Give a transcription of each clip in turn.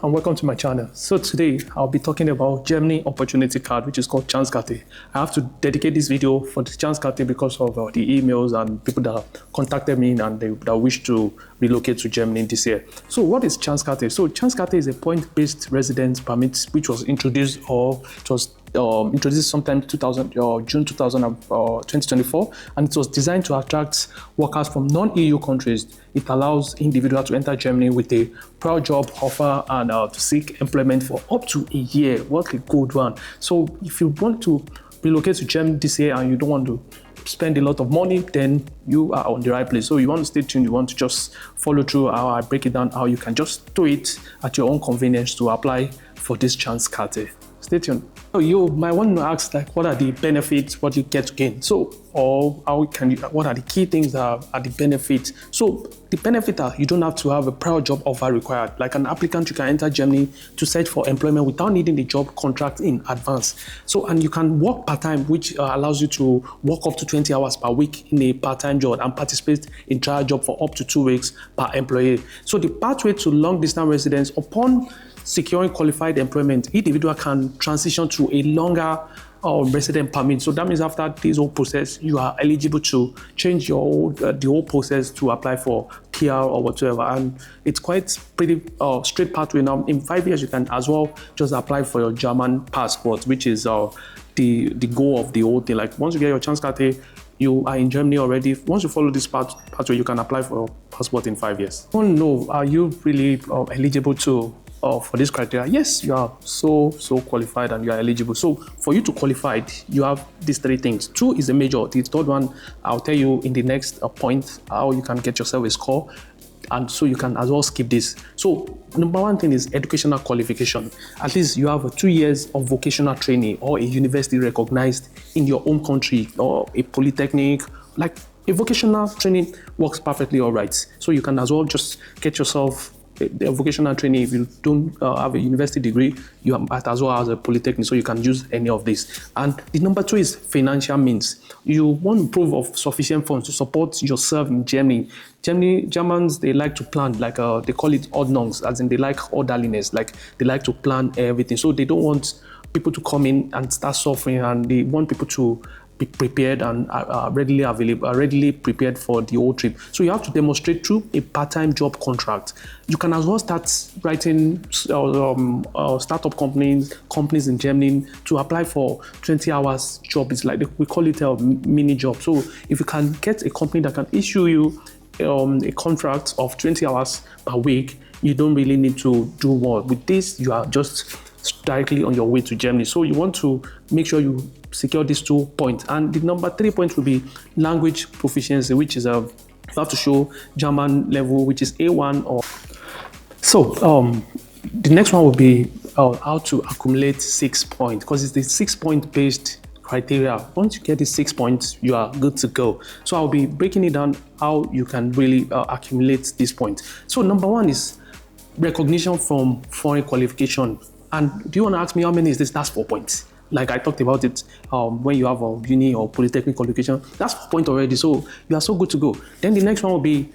and welcome to my channel. So today I'll be talking about Germany opportunity card, which is called Chancenkarte. I have to dedicate this video for the Chancenkarte because of the emails and people that contacted me and that wish to relocate to Germany this year. So what is Chancenkarte? So Chancenkarte is a point-based residence permit which was introduced introduced sometime June 2024, and it was designed to attract workers from non-EU countries. It allows individuals to enter Germany with a prior job offer and to seek employment for up to a year. What a good one. So if you want to relocate to Germany this year and you don't want to spend a lot of money, then you are on the right place. So you want to stay tuned, you want to just follow through how I break it down, how you can just do it at your own convenience to apply for this Chancenkarte. Stay tuned. So you might want to ask, like, what are the benefits, what you get to gain? So, or what are the key things that are the benefits? So the benefit are you don't have to have a prior job offer required. Like an applicant, you can enter Germany to search for employment without needing the job contract in advance. So, and you can work part-time, which allows you to work up to 20 hours per week in a part-time job and participate in trial job for up to 2 weeks per employee. So the pathway to long-distance residence, upon securing qualified employment, individual can transition to a longer resident permit. So that means after this whole process, you are eligible to change the whole process to apply for PR or whatever. And it's quite pretty straight pathway. Now, in 5 years, you can as well just apply for your German passport, which is the goal of the whole thing. Like once you get your Chancenkarte, you are in Germany already. Once you follow this pathway, you can apply for your passport in 5 years. I don't know, are you really eligible to for this criteria? Yes, you are so qualified and you are eligible. So for you to qualify, you have these 3 things. 2 is a major. The third one, I'll tell you in the next point how you can get yourself a score, and so you can as well skip this. So number 1 thing is educational qualification. At least you have 2 years of vocational training or a university recognized in your own country or a polytechnic. Like a vocational training works perfectly all right. So you can as well just get yourself the vocational training. If you don't have a university degree, you might as well as a polytechnic, so you can use any of this. And the number 2 is financial means. You want proof of sufficient funds to support yourself in Germany. Germans, they like to plan, like they call it ordnungs, as in they like orderliness, like they like to plan everything. So they don't want people to come in and start suffering, and they want people to be prepared and readily available, readily prepared for the whole trip. So you have to demonstrate through a part-time job contract. You can as well start writing startup companies in Germany to apply for 20 hours job. It's like we call it a mini job. So if you can get a company that can issue you a contract of 20 hours per week, you don't really need to do more. With this, you are just directly on your way to Germany. So you want to make sure you secure these 2 points. And the number 3 point will be language proficiency, which is you have to show German level, which is A1 or so. The next one will be how to accumulate 6 points, because it's the 6 point based criteria. Once you get the 6 points, you are good to go. So I'll be breaking it down how you can really accumulate these points. So number 1 is recognition from foreign qualification. And do you want to ask me how many is this? That's 4 points. Like I talked about it, when you have a uni or polytechnic qualification, that's 4 points already. So you are so good to go. Then the next one will be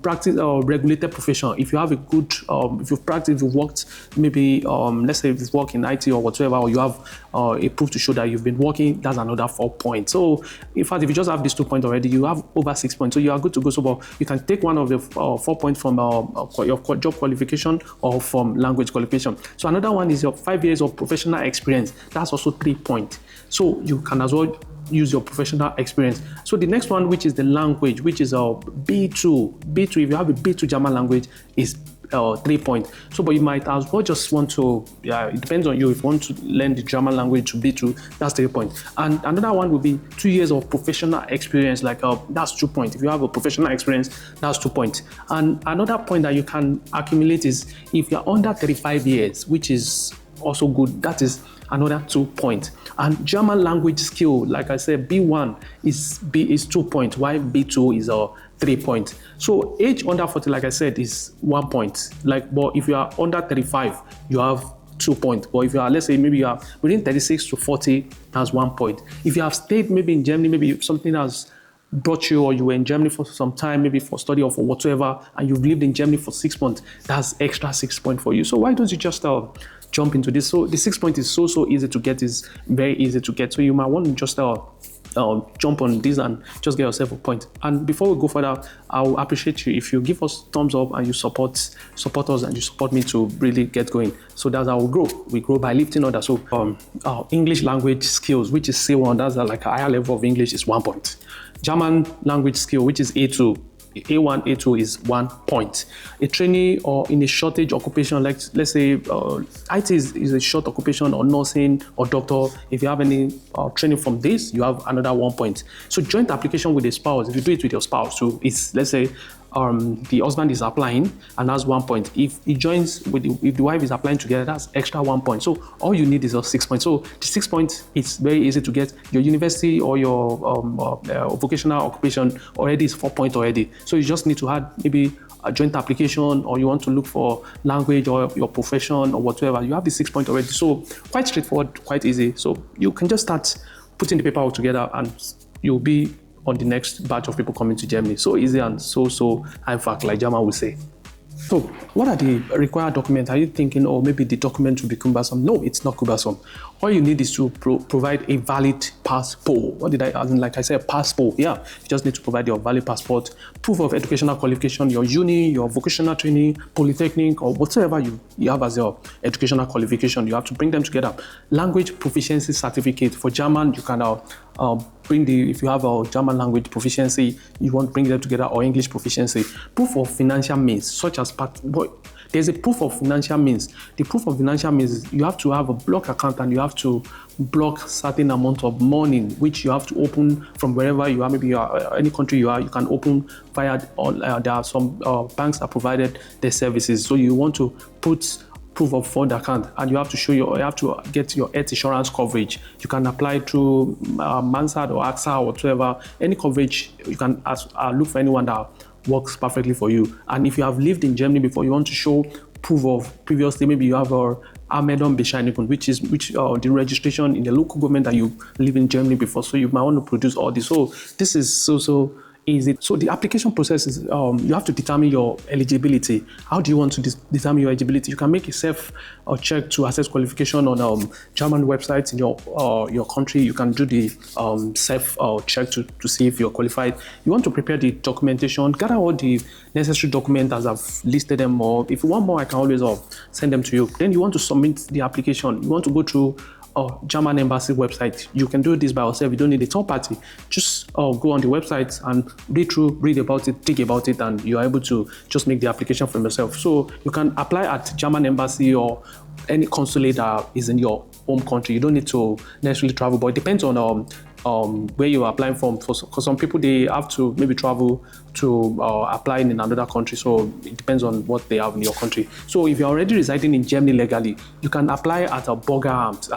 practice regulated profession. If you have a good, if you've practiced, if you've worked, maybe let's say if you work in IT or whatever, or you have a proof to show that you've been working, that's another 4 points. So in fact, if you just have these 2 points already, you have over 6 points. So you are good to go. So but you can take one of the 4 points from your job qualification or from language qualification. So another one is your 5 years of professional experience. That's also 3 points. So you can as well use your professional experience. So the next one, which is the language, which is B2. B2, if you have a B2 German language, is 3 points. So, but you might as well just want to, it depends on you. If you want to learn the German language to B2, that's 3 points. And another one will be 2 years of professional experience, like that's 2 points. If you have a professional experience, that's 2 points. And another point that you can accumulate is if you're under 35 years, which is also good, that is another 2 points. And German language skill, like I said, B1 is 2 points, while B2 is 3 points. So age under 40, like I said, is 1 point. Like, but if you are under 35, you have 2 points. But if you are, let's say, maybe you are within 36 to 40, that's 1 point. If you have stayed maybe in Germany, maybe something as brought you, or you were in Germany for some time, maybe for study or for whatever, and you've lived in Germany for 6 months, that's extra 6 points for you. So why don't you just jump into this? So the 6 points is so easy to get, is very easy to get. So you might want to just jump on this and just get yourself a point. And before we go further, I'll appreciate you if you give us thumbs up and you support us and you support me to really get going. So that's how we grow. We grow by lifting others. So English language skills, which is C1, that's like a higher level of English, is 1 point. German language skill, which is A2, A1, A2 is 1 point. A trainee or in a shortage occupation, like let's say IT is a short occupation, or nursing or doctor. If you have any training from this, you have another 1 point. So joint application with a spouse, if you do it with your spouse, so it's, let's say the husband is applying and that's 1 point. If he joins with if the wife is applying together, that's extra 1 point. So all you need is a 6 points. So the 6 points, it's very easy to get. Your university or your vocational occupation already is 4 points already. So you just need to add maybe a joint application, or you want to look for language or your profession or whatever. You have the 6 points already. So quite straightforward, quite easy. So you can just start putting the paperwork together and you'll be on the next batch of people coming to Germany. So easy and so einfach, like German will say. So what are the required documents? Are you thinking, oh, maybe the document will be cumbersome? No, it's not cumbersome. All you need is to provide a valid passport. What did I, like I said, passport. Yeah, you just need to provide your valid passport, proof of educational qualification, your uni, your vocational training, polytechnic, or whatever you have as your educational qualification. You have to bring them together. Language proficiency certificate. For German, you can bring if you have a German language proficiency, you want to bring them together, or English proficiency. Proof of financial means, such as there's a proof of financial means. The proof of financial means is you have to have a block account and you have to block certain amount of money, which you have to open from wherever you are. Maybe you are any country you are, you can open via. There are some banks that provided their services. So you want to put proof of fund account, and you have to show you have to get your health insurance coverage. You can apply through Mansard or AXA or whatever. Any coverage, you can look for anyone that works perfectly for you. And if you have lived in Germany before, you want to show proof of previously, maybe you have a Anmeldung Bescheinigung, which the registration in the local government that you live in Germany before. So you might want to produce all this. So this is so easy. So the application process is you have to determine your eligibility. How do you want to determine your eligibility? You can make a self check to assess qualification on German websites in your country. You can do the self check to see if you're qualified. You want to prepare the documentation, gather all the necessary documents as I've listed them, or if you want more, I can always send them to you. Then you want to submit the application. You want to go through German embassy website. You can do this by yourself. You don't need a third party. Just go on the website and read about it, think about it, and you are able to just make the application from yourself. So you can apply at German embassy or any consulate that is in your home country. You don't need to necessarily travel, but it depends on where you are applying from. For some people, they have to maybe travel to apply in another country. So it depends on what they have in your country. So if you're already residing in Germany legally, you can apply at a Bürgeramt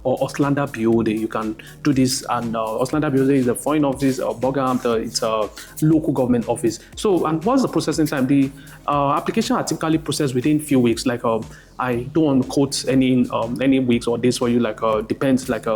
or Ausländer Behörde. You can do this, and Ausländer Behörde is a foreign office. Bürgeramt, it's a local government office. So, and what's the processing time? The application are typically processed within few weeks. Like I don't want to quote any weeks or days for you. Like depends. Like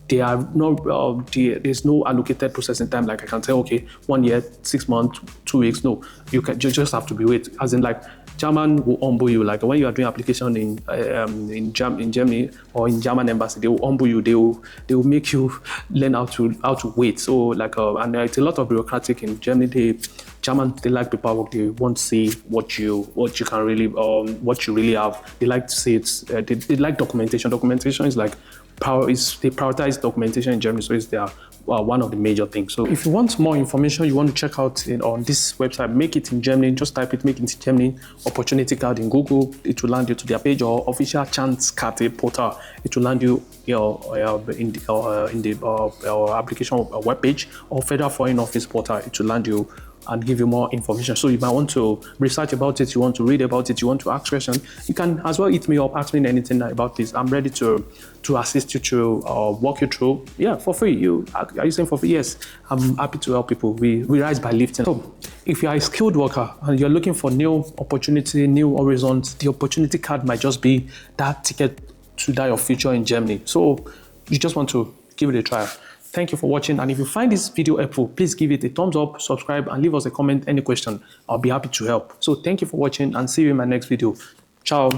they are no there's no allocated processing time. Like I can say, okay, 1 year, 6 months, 2 weeks. No, you just have to be wait. As in, like German will humble you. Like when you are doing application in Germany or in German embassy, they will humble you. They will make you learn how to wait. So like and it's a lot of bureaucratic in Germany. They like paperwork. They want to see what you can really what you really have. They like to see it. They like documentation. Documentation is like they prioritize documentation in Germany, so it's their one of the major things. So if you want more information, you want to check out on this website, Make It in Germany. Just type it, Make It in Germany opportunity card in Google. It will land you to their page, or official Chancenkarte portal. It will land you in the application webpage, or Federal Foreign Office portal. It will land you and give you more information. So you might want to research about it, you want to read about it, you want to ask questions. You can as well hit me up, ask me anything about this. I'm ready to assist you, to walk you through. Yeah, for free. Are you saying for free? Yes, I'm happy to help people. We rise by lifting. So if you are a skilled worker and you're looking for new opportunity, new horizons, the opportunity card might just be that ticket to your future in Germany. So you just want to give it a try. Thank you for watching. And if you find this video helpful, please give it a thumbs up, subscribe, and leave us a comment, any question. I'll be happy to help. So thank you for watching and see you in my next video. Ciao.